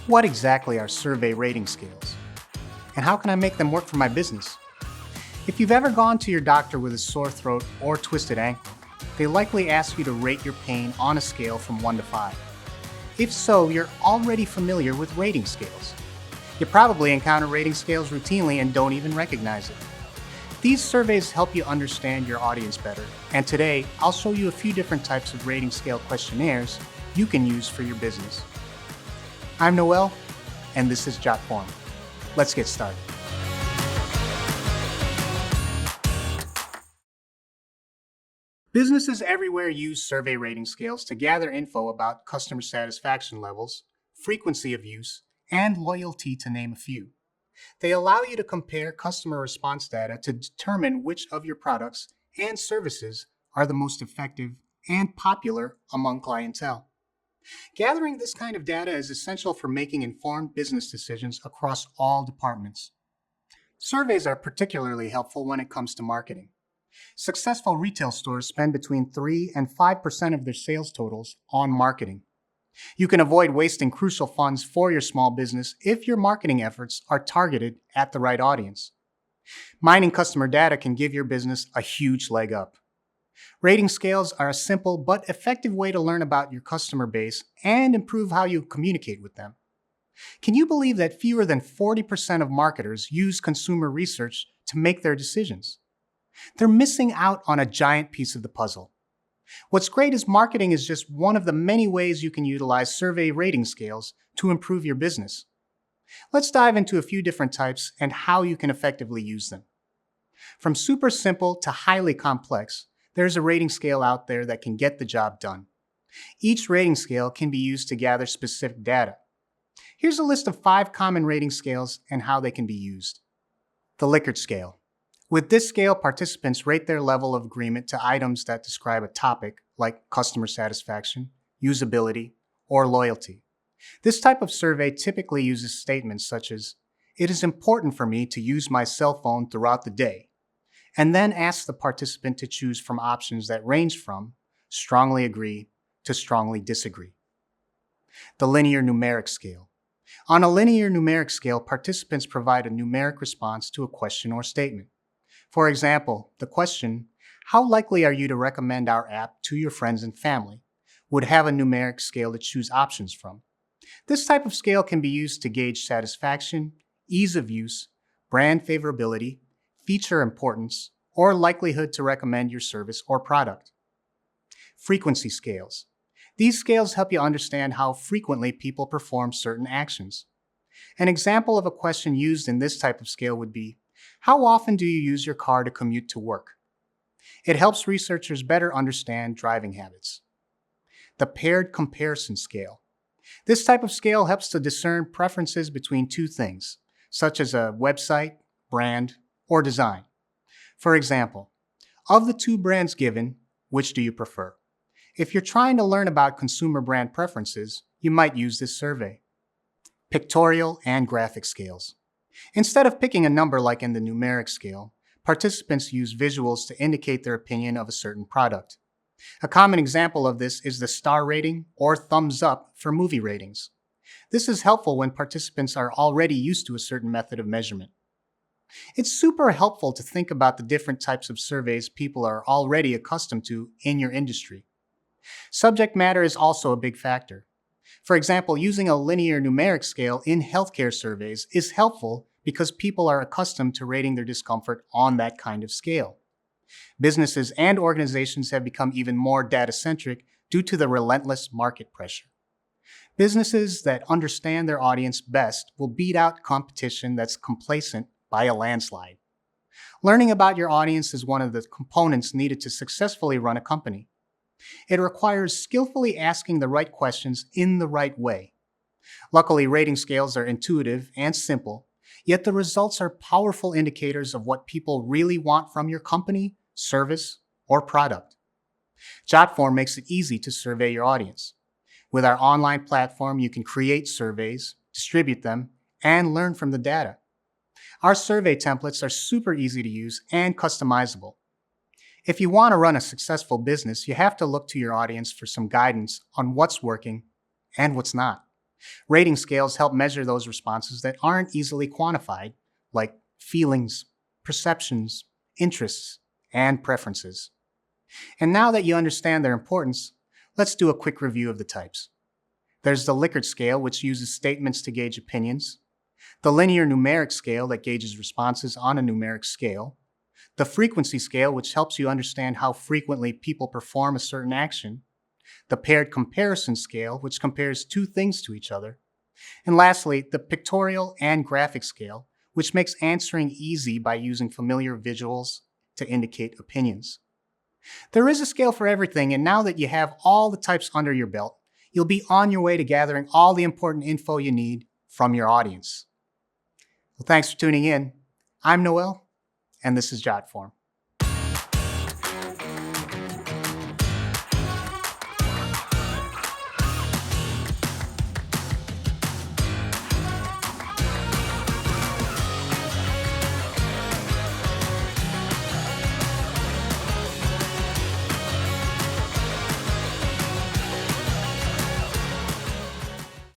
What exactly are survey rating scales? And how can I make them work for my business? If you've ever gone to your doctor with a sore throat or twisted ankle, they likely ask you to rate your pain on a scale from 1 to 5. If so, you're already familiar with rating scales. You probably encounter rating scales routinely and don't even recognize it. These surveys help you understand your audience better, and today I'll show you a few different types of rating scale questionnaires you can use for your business. I'm Noel, and this is Jotform. Let's get started. Businesses everywhere use survey rating scales to gather info about customer satisfaction levels, frequency of use, and loyalty, to name a few. They allow you to compare customer response data to determine which of your products and services are the most effective and popular among clientele. Gathering this kind of data is essential for making informed business decisions across all departments. Surveys are particularly helpful when it comes to marketing. Successful retail stores spend between 3 and 5% of their sales totals on marketing. You can avoid wasting crucial funds for your small business if your marketing efforts are targeted at the right audience. Mining customer data can give your business a huge leg up. Rating scales are a simple but effective way to learn about your customer base and improve how you communicate with them. Can you believe that fewer than 40% of marketers use consumer research to make their decisions? They're missing out on a giant piece of the puzzle. What's great is marketing is just one of the many ways you can utilize survey rating scales to improve your business. Let's dive into a few different types and how you can effectively use them. From super simple to highly complex, there's a rating scale out there that can get the job done. Each rating scale can be used to gather specific data. Here's a list of 5 common rating scales and how they can be used. The Likert Scale. With this scale, participants rate their level of agreement to items that describe a topic like customer satisfaction, usability, or loyalty. This type of survey typically uses statements such as, "It is important for me to use my cell phone throughout the day," and then asks the participant to choose from options that range from strongly agree to strongly disagree. The Linear Numeric Scale. On a linear numeric scale, participants provide a numeric response to a question or statement. For example, the question, "How likely are you to recommend our app to your friends and family?" would have a numeric scale to choose options from. This type of scale can be used to gauge satisfaction, ease of use, brand favorability, feature importance, or likelihood to recommend your service or product. Frequency scales. These scales help you understand how frequently people perform certain actions. An example of a question used in this type of scale would be, "How often do you use your car to commute to work?" It helps researchers better understand driving habits. The Paired Comparison Scale. This type of scale helps to discern preferences between two things, such as a website, brand, or design. For example, of the 2 brands given, which do you prefer? If you're trying to learn about consumer brand preferences, you might use this survey. Pictorial and graphic scales. Instead of picking a number like in the numeric scale, participants use visuals to indicate their opinion of a certain product. A common example of this is the star rating or thumbs up for movie ratings. This is helpful when participants are already used to a certain method of measurement. It's super helpful to think about the different types of surveys people are already accustomed to in your industry. Subject matter is also a big factor. For example, using a linear numeric scale in healthcare surveys is helpful because people are accustomed to rating their discomfort on that kind of scale. Businesses and organizations have become even more data-centric due to the relentless market pressure. Businesses that understand their audience best will beat out competition that's complacent by a landslide. Learning about your audience is one of the components needed to successfully run a company. It requires skillfully asking the right questions in the right way. Luckily, rating scales are intuitive and simple, yet the results are powerful indicators of what people really want from your company, service, or product. Jotform makes it easy to survey your audience. With our online platform, you can create surveys, distribute them, and learn from the data. Our survey templates are super easy to use and customizable. If you want to run a successful business, you have to look to your audience for some guidance on what's working and what's not. Rating scales help measure those responses that aren't easily quantified, like feelings, perceptions, interests, and preferences. And now that you understand their importance, let's do a quick review of the types. There's the Likert scale, which uses statements to gauge opinions, the linear numeric scale that gauges responses on a numeric scale, the frequency scale, which helps you understand how frequently people perform a certain action, the paired comparison scale, which compares two things to each other, and lastly, the pictorial and graphic scale, which makes answering easy by using familiar visuals to indicate opinions. There is a scale for everything, and now that you have all the types under your belt, you'll be on your way to gathering all the important info you need from your audience. Well, thanks for tuning in. I'm Noel, and this is Jotform.